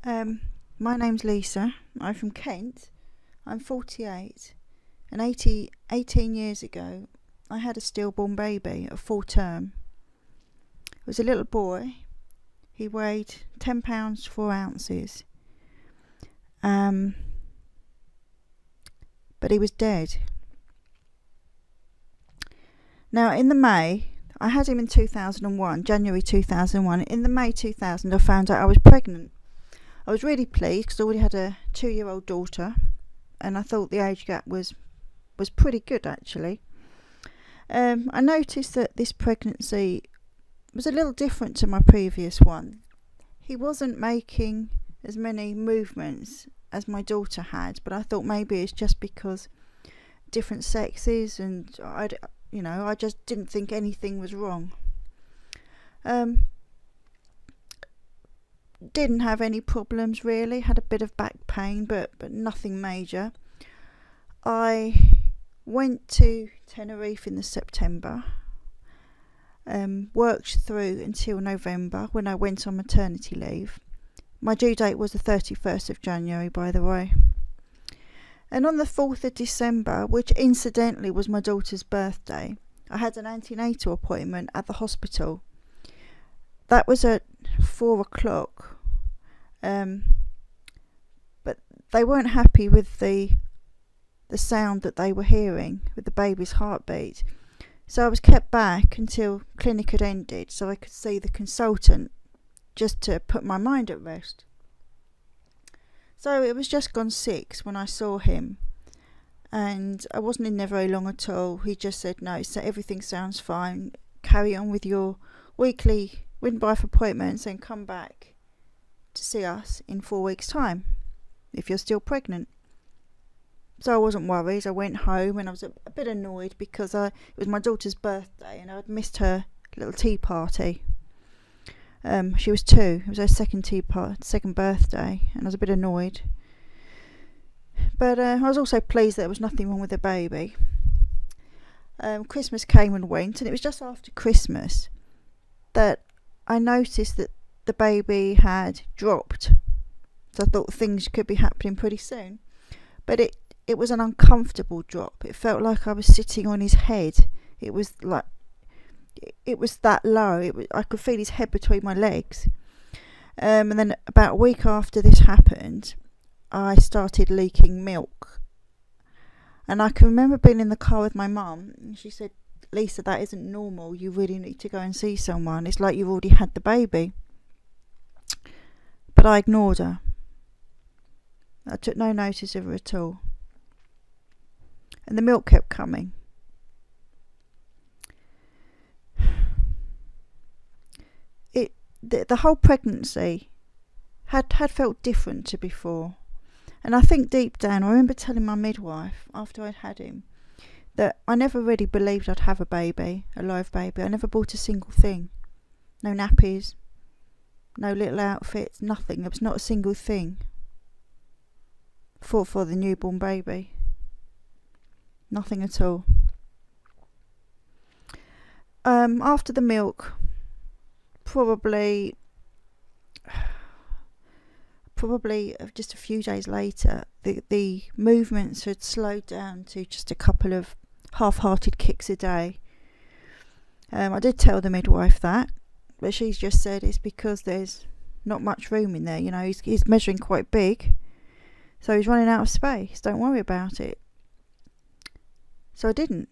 My name's Lisa. I'm from Kent. I'm 48, and 18 years ago I had a stillborn baby at full term. It was a little boy. He weighed 10 pounds 4 ounces. But he was dead. Now in the May, I had him in 2001, January 2001. In the May 2000 I found out I was pregnant. I was really pleased because I already had a 2-year-old daughter, and I thought the age gap was pretty good actually. I noticed that this pregnancy was a little different to my previous one. He wasn't making as many movements as my daughter had, but I thought maybe it's just because different sexes, and I just didn't think anything was wrong. Didn't have any problems really. Had a bit of back pain, but nothing major. I went to Tenerife in the September. Worked through until November when I went on maternity leave. My due date was the 31st of January, by the way. And on the 4th of December, which incidentally was my daughter's birthday, I had an antenatal appointment at the hospital. That was at 4 o'clock. But they weren't happy with the sound that they were hearing with the baby's heartbeat. So I was kept back until clinic had ended so I could see the consultant, just to put my mind at rest. So it was just gone 6 when I saw him, and I wasn't in there very long at all. He just said, no, so everything sounds fine, carry on with your weekly midwife appointments and come back to see us in 4 weeks' time if you're still pregnant. So I wasn't worried. I went home and I was a bit annoyed because it was my daughter's birthday and I'd missed her little tea party. She was 2. It was her second birthday, and I was a bit annoyed. But I was also pleased that there was nothing wrong with the baby. Christmas came and went, and it was just after Christmas that I noticed that the baby had dropped. So I thought things could be happening pretty soon. But it was an uncomfortable drop. It felt like I was sitting on his head. It was that low. I could feel his head between my legs. And then about a week after this happened, I started leaking milk. And I can remember being in the car with my mum, and she said, Lisa, that isn't normal. You really need to go and see someone. It's like you've already had the baby. But I ignored her. I took no notice of her at all. And the milk kept coming. The whole pregnancy had felt different to before. And I think deep down, I remember telling my midwife after I'd had him that I never really believed I'd have a live baby. I never bought a single thing. No nappies, no little outfits, nothing. There was not a single thing for the newborn baby. Nothing at all. After the milk, probably just a few days later, the movements had slowed down to just a couple of half-hearted kicks a day. I did tell the midwife that, but she's just said it's because there's not much room in there. You know, he's measuring quite big, so he's running out of space. Don't worry about it. So I didn't.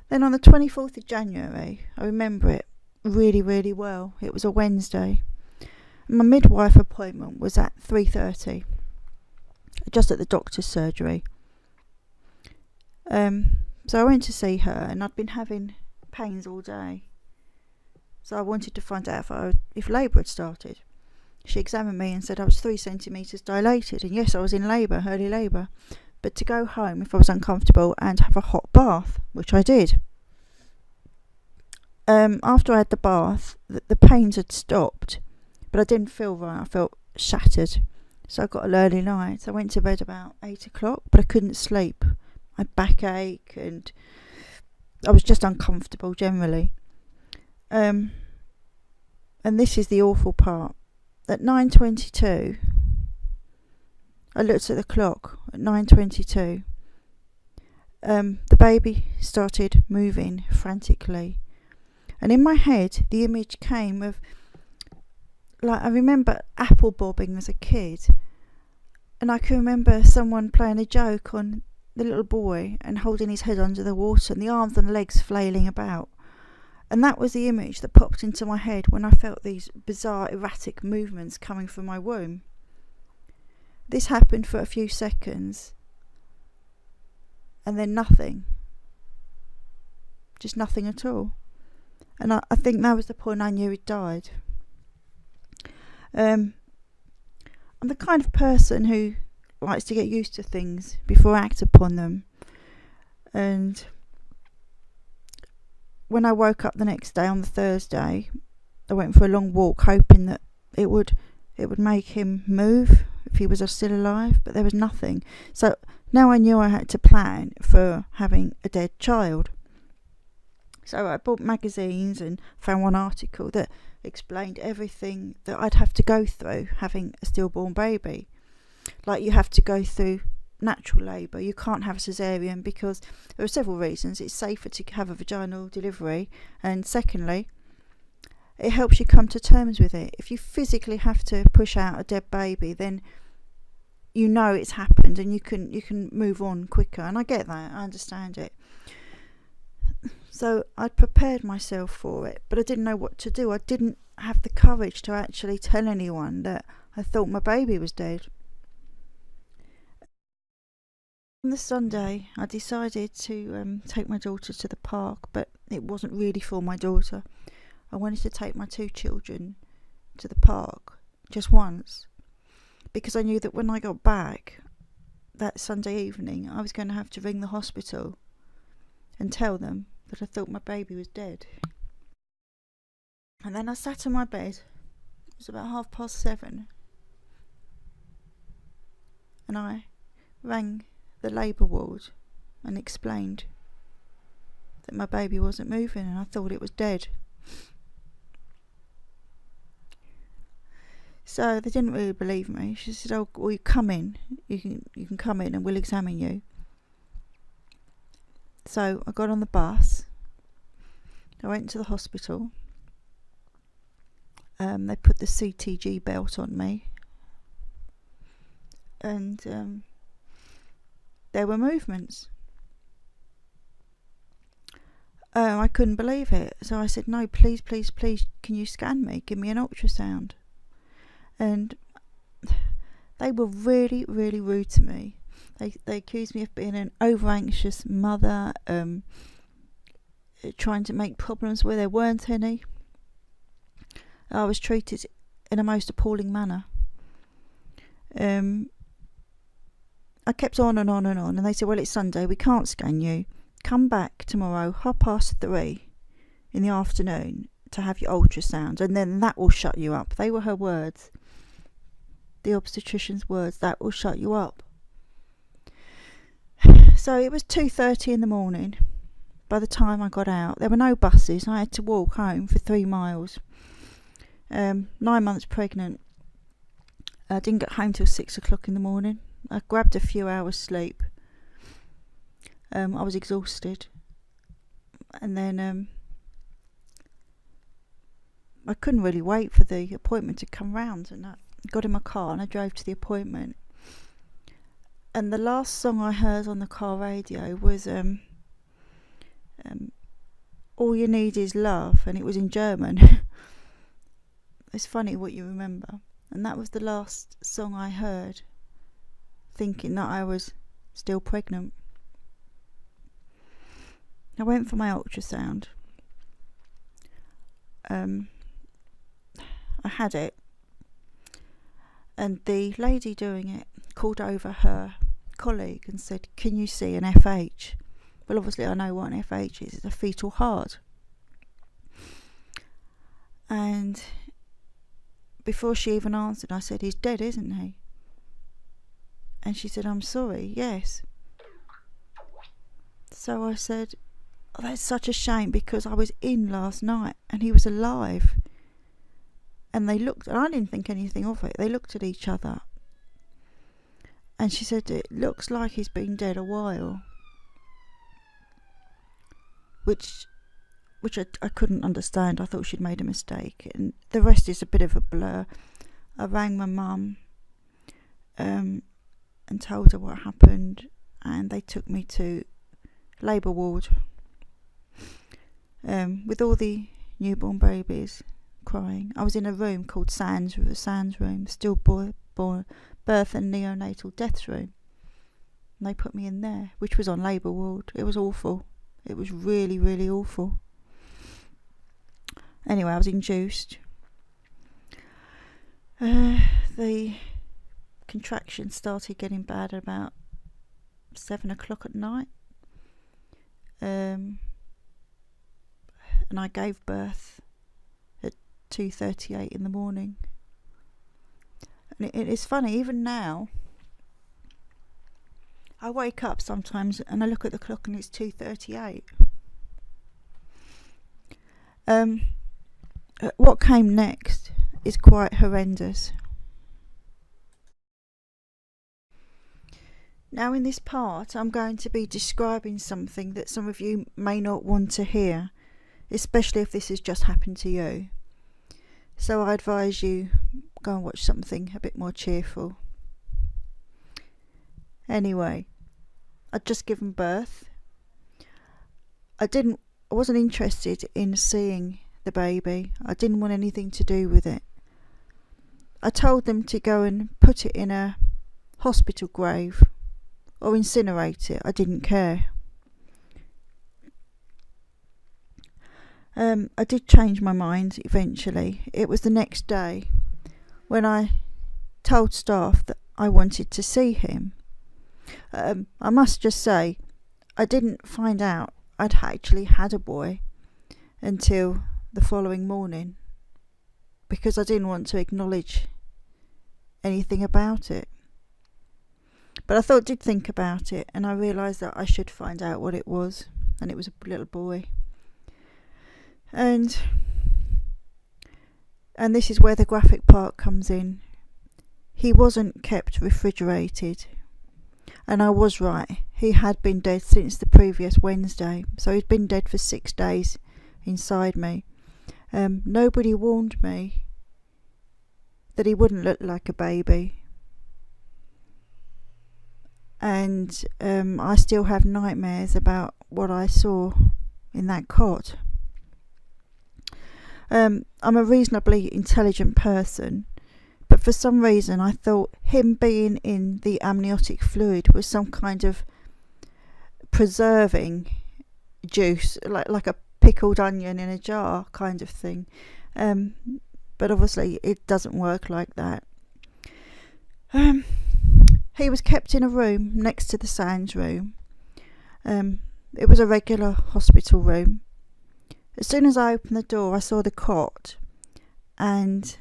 Then on the 24th of January, I remember it really, really well. It was a Wednesday. My midwife appointment was at 3:30, just at the doctor's surgery. So I went to see her, and I'd been having pains all day. So I wanted to find out if labour had started. She examined me and said I was 3 centimetres dilated, and yes, I was in labour, early labour, but to go home if I was uncomfortable and have a hot bath, which I did. After I had the bath, the pains had stopped, but I didn't feel right. I felt shattered. So I got an early night. I went to bed about 8 o'clock, but I couldn't sleep. I had backache and I was just uncomfortable generally. And this is the awful part. at 9:22, I looked at the clock at 9:22. The baby started moving frantically, and in my head the image came of, like, I remember apple bobbing as a kid, and I can remember someone playing a joke on the little boy and holding his head under the water and the arms and legs flailing about. And that was the image that popped into my head when I felt these bizarre erratic movements coming from my womb. This happened for a few seconds, and then nothing. Just nothing at all. And I think that was the point I knew he'd died. I'm the kind of person who likes to get used to things before I act upon them. And when I woke up the next day, on the Thursday, I went for a long walk, hoping that it would make him move if he was still alive, but there was nothing. So now I knew I had to plan for having a dead child. So I bought magazines and found one article that explained everything that I'd have to go through having a stillborn baby. Like, you have to go through natural labour. You can't have a caesarean because there are several reasons. It's safer to have a vaginal delivery, and secondly, it helps you come to terms with it. If you physically have to push out a dead baby, then you know it's happened and you can move on quicker. And I get that, I understand it. So I'd prepared myself for it, but I didn't know what to do. I didn't have the courage to actually tell anyone that I thought my baby was dead. On the Sunday, I decided to take my daughter to the park, but it wasn't really for my daughter. I wanted to take my two children to the park just once, because I knew that when I got back that Sunday evening, I was going to have to ring the hospital and tell them that I thought my baby was dead. And then I sat on my bed. It was about 7:30, and I rang the labour ward and explained that my baby wasn't moving and I thought it was dead. So they didn't really believe me. She said, "Oh, well, you come in. You can come in and we'll examine you." So I got on the bus. I went to the hospital. They put the CTG belt on me, and there were movements. I couldn't believe it. So I said, "No, please, please, please, can you scan me? Give me an ultrasound." And they were really, really rude to me. They accused me of being an over-anxious mother, trying to make problems where there weren't any. I was treated in a most appalling manner. I kept on and on and on, and they said, "Well, it's Sunday, we can't scan you. Come back tomorrow 3:30 in the afternoon to have your ultrasound, and then that will shut you up." They were her words, the obstetrician's words. "That will shut you up." So it was 2:30 in the morning by the time I got out. There were no buses. I had to walk home for 3 miles. 9 months pregnant. I didn't get home till 6 o'clock in the morning. I grabbed a few hours sleep. I was exhausted. And then I couldn't really wait for the appointment to come round, and I got in my car and I drove to the appointment. And the last song I heard on the car radio was "All You Need Is Love," and it was in German. It's funny what you remember. And that was the last song I heard, thinking that I was still pregnant. I went for my ultrasound. I had it, and the lady doing it called over her colleague and said, "Can you see an FH?" Well, obviously I know what an FH is. It's a fetal heart. And before she even answered, I said, "He's dead, isn't he?" And she said, "I'm sorry, yes." So I said, "Oh, that's such a shame, because I was in last night and he was alive." and they looked, and I didn't think anything of it. They looked at each other, and she said, "It looks like he's been dead a while," which I couldn't understand. I thought she'd made a mistake, and the rest is a bit of a blur. I rang my mum and told her what happened, and they took me to labour ward with all the newborn babies crying. I was in a room called SANS room, Stillbirth and neo-natal death room, and they put me in there, which was on labour ward. It was awful. It was really, really awful. Anyway, I was induced. The contractions started getting bad at about 7 o'clock at night. And I gave birth at 2:38 in the morning. And it's funny, even now, I wake up sometimes and I look at the clock and it's 2:38. What came next is quite horrendous. Now in this part, I'm going to be describing something that some of you may not want to hear, especially if this has just happened to you. So I advise you go and watch something a bit more cheerful. Anyway, I'd just given birth. I wasn't interested in seeing the baby. I didn't want anything to do with it. I told them to go and put it in a hospital grave or incinerate it. I didn't care. I did change my mind eventually. It was the next day when I told staff that I wanted to see him. I must just say, I didn't find out I'd actually had a boy until the following morning, because I didn't want to acknowledge anything about it. But I did think about it, and I realised that I should find out what it was, and it was a little boy. And this is where the graphic part comes in. He wasn't kept refrigerated, and I was right. He had been dead since the previous Wednesday, so he'd been dead for 6 days inside me. Nobody warned me that he wouldn't look like a baby, and I still have nightmares about what I saw in that cot. I'm a reasonably intelligent person, but for some reason I thought him being in the amniotic fluid was some kind of preserving juice, like a pickled onion in a jar kind of thing. But obviously it doesn't work like that. He was kept in a room next to the SANS room. It was a regular hospital room. As soon as I opened the door, I saw the cot, and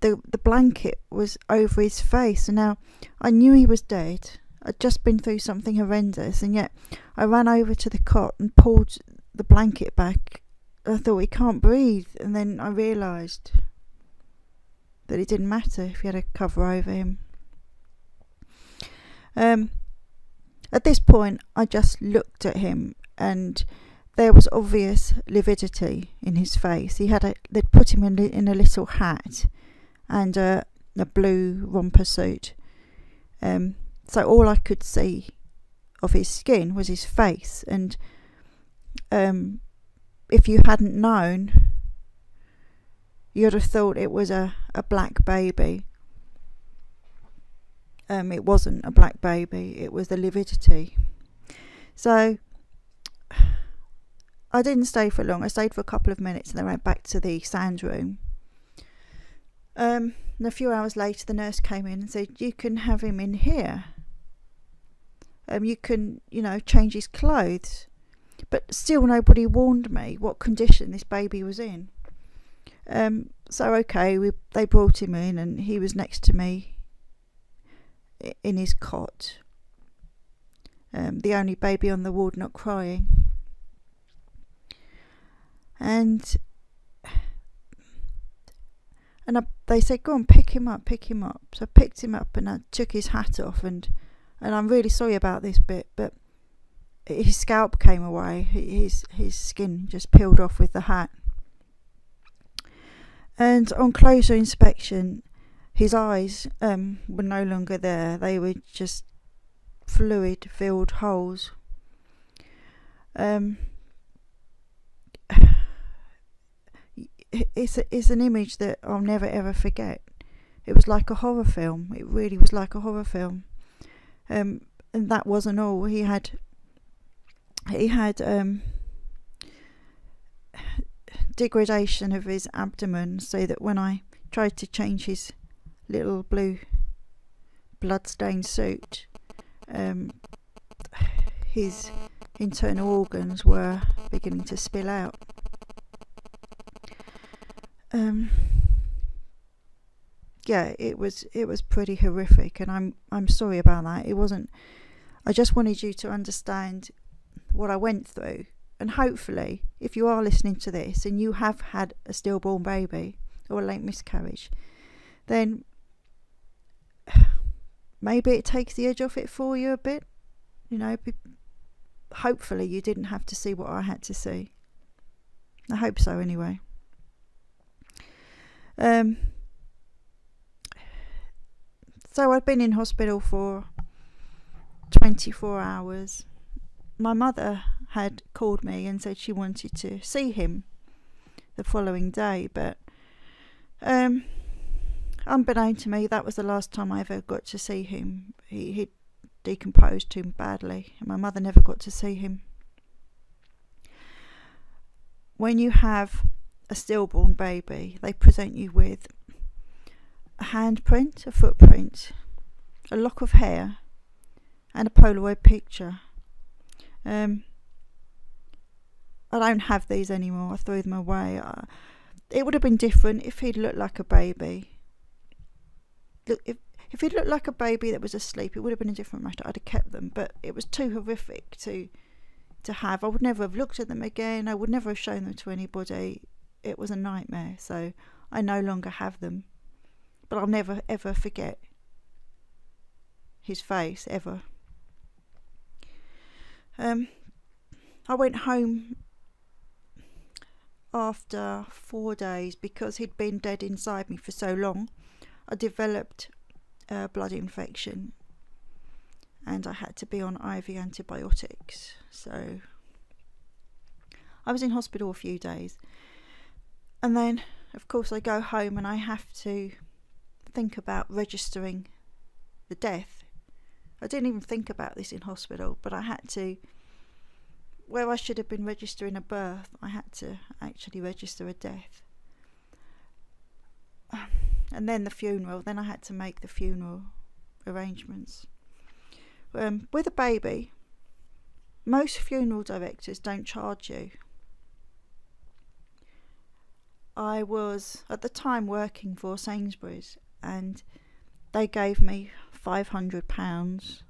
the blanket was over his face. And now I knew he was dead. I'd just been through something horrendous, and yet I ran over to the cot and pulled the blanket back. I thought, he can't breathe, and then I realised that it didn't matter if you had a cover over him. At this point, I just looked at him, and there was obvious lividity in his face. They'd put him in a little hat and a blue romper suit. So all I could see of his skin was his face, and if you hadn't known, you'd have thought it was a black baby. It wasn't a black baby, it was the lividity. So I didn't stay for long. I stayed for a couple of minutes and then went back to the SANS room. And a few hours later the nurse came in and said, "You can have him in here. You can, change his clothes." But still nobody warned me what condition this baby was in. So okay, they brought him in, and he was next to me in his cot. The only baby on the ward not crying. And And they said, go on, pick him up. So I picked him up and I took his hat off, and I'm really sorry about this bit, but his scalp came away. His skin just peeled off with the hat. And on closer inspection, his eyes were no longer there. They were just fluid-filled holes. It's an image that I'll never ever forget. It was like a horror film. It really was like a horror film. And that wasn't all. He had degradation of his abdomen, so that when I tried to change his little blue blood-stained suit, his internal organs were beginning to spill out. Yeah, it was pretty horrific, and I'm sorry about that. It wasn't. I just wanted you to understand what I went through, and hopefully, if you are listening to this and you have had a stillborn baby or a late miscarriage, then maybe it takes the edge off it for you a bit. You know, hopefully you didn't have to see what I had to see. I hope so, anyway. So I'd been in hospital for 24 hours. My mother had called me and said she wanted to see him the following day, but unbeknown to me, that was the last time I ever got to see him. He'd decomposed too badly, and my mother never got to see him. When you have a stillborn baby, they present you with a handprint, a footprint, a lock of hair, and a Polaroid picture. I don't have these anymore. I threw them away. It would have been different if he'd looked like a baby. Look, if he'd looked like a baby that was asleep, it would have been a different matter. I'd have kept them, but it was too horrific to have. I would never have looked at them again. I would never have shown them to anybody. It was a nightmare, so I no longer have them. But I'll never ever forget his face, ever. I went home after 4 days because he'd been dead inside me for so long. I developed a blood infection and I had to be on IV antibiotics. So I was in hospital a few days. And then, of course, I go home and I have to think about registering the death. I didn't even think about this in hospital, but I had to, where I should have been registering a birth, I had to actually register a death. And then the funeral, then I had to make the funeral arrangements. With a baby, most funeral directors don't charge you. I was at the time working for Sainsbury's and they gave me £500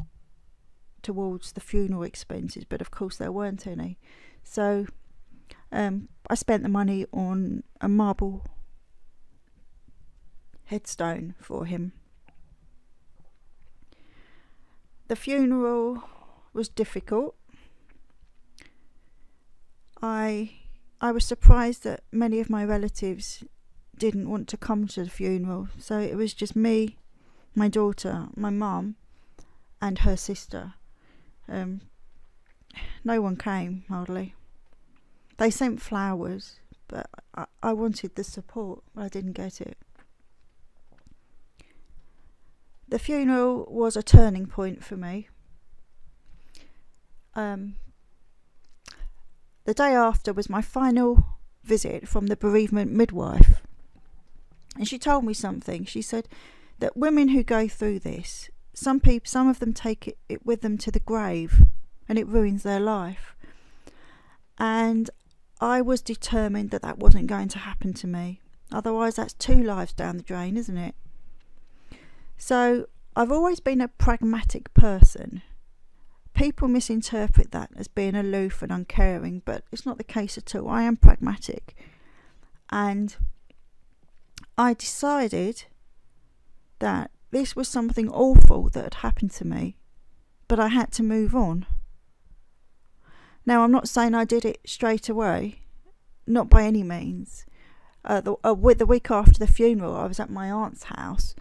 towards the funeral expenses, but of course there weren't any. So I spent the money on a marble headstone for him. The funeral was difficult. I was surprised that many of my relatives didn't want to come to the funeral, so it was just me, my daughter, my mum and her sister. No one came, hardly. They sent flowers, but I wanted the support, but I didn't get it. The funeral was a turning point for me. The day after was my final visit from the bereavement midwife. And she told me something. She said that women who go through this, some of them take it with them to the grave and it ruins their life. And I was determined that that wasn't going to happen to me. Otherwise, that's 2 lives down the drain, isn't it? So I've always been a pragmatic person. People misinterpret that as being aloof and uncaring, but it's not the case at all. I am pragmatic. And I decided that this was something awful that had happened to me, but I had to move on. Now, I'm not saying I did it straight away, not by any means. The week after the funeral, I was at my aunt's house,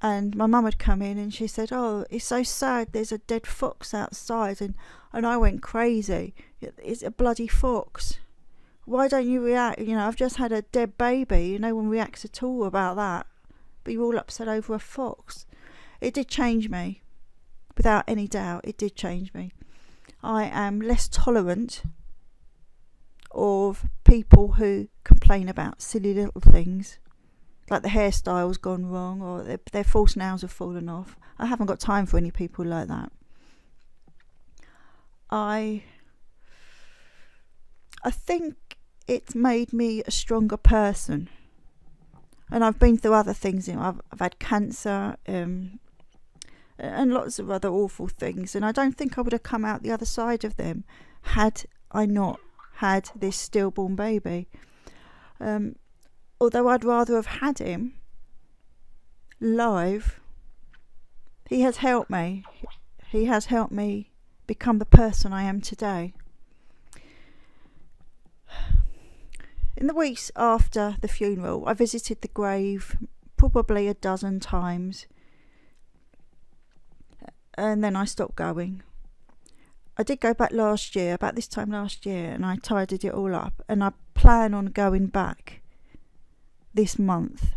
and my mum had come in and she said, "Oh, it's so sad, there's a dead fox outside." And I went crazy. "It's a bloody fox. Why don't you react? I've just had a dead baby. No one reacts at all about that. But you're all upset over a fox." It did change me. Without any doubt, it did change me. I am less tolerant of people who complain about silly little things, like the hairstyle's gone wrong or their false nails have fallen off. I haven't got time for any people like that. I think it's made me a stronger person. And I've been through other things. I've had cancer and lots of other awful things. And I don't think I would have come out the other side of them had I not had this stillborn baby. Although I'd rather have had him live, he has helped me. He has helped me become the person I am today. In the weeks after the funeral, I visited the grave probably a dozen times, and then I stopped going. I did go back last year, about this time last year, and I tidied it all up, and I plan on going back this month.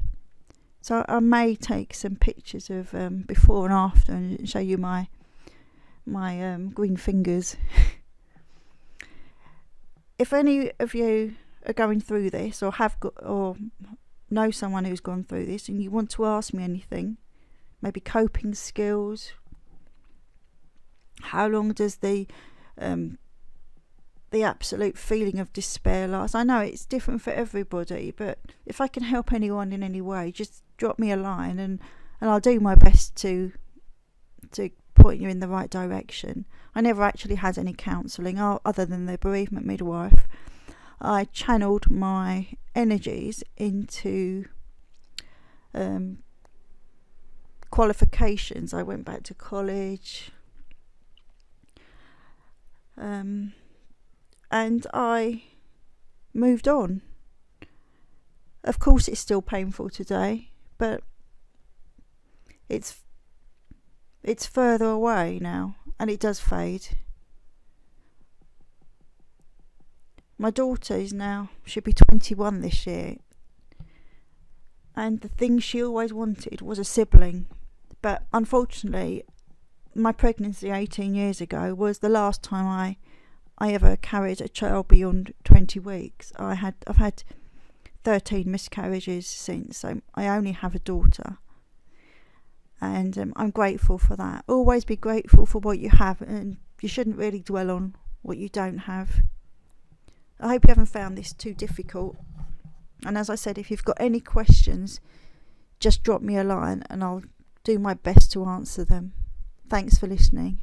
So I may take some pictures of before and after and show you my green fingers. If any of you are going through this or or know someone who's gone through this and you want to ask me anything, maybe coping skills, how long does the absolute feeling of despair last? I know it's different for everybody, but if I can help anyone in any way, just drop me a line and I'll do my best to point you in the right direction. I never actually had any counselling other than the bereavement midwife. I channeled my energies into qualifications. I went back to college, and I moved on. Of course it's still painful today, but it's further away now, and it does fade. My daughter should be 21 this year, and the thing she always wanted was a sibling, but unfortunately my pregnancy 18 years ago was the last time I ever carried a child beyond 20 weeks. I've had 13 miscarriages since, so I only have a daughter, and I'm grateful for that. Always be grateful for what you have, and you shouldn't really dwell on what you don't have. I hope you haven't found this too difficult, and as I said, if you've got any questions, just drop me a line and I'll do my best to answer them. Thanks for listening.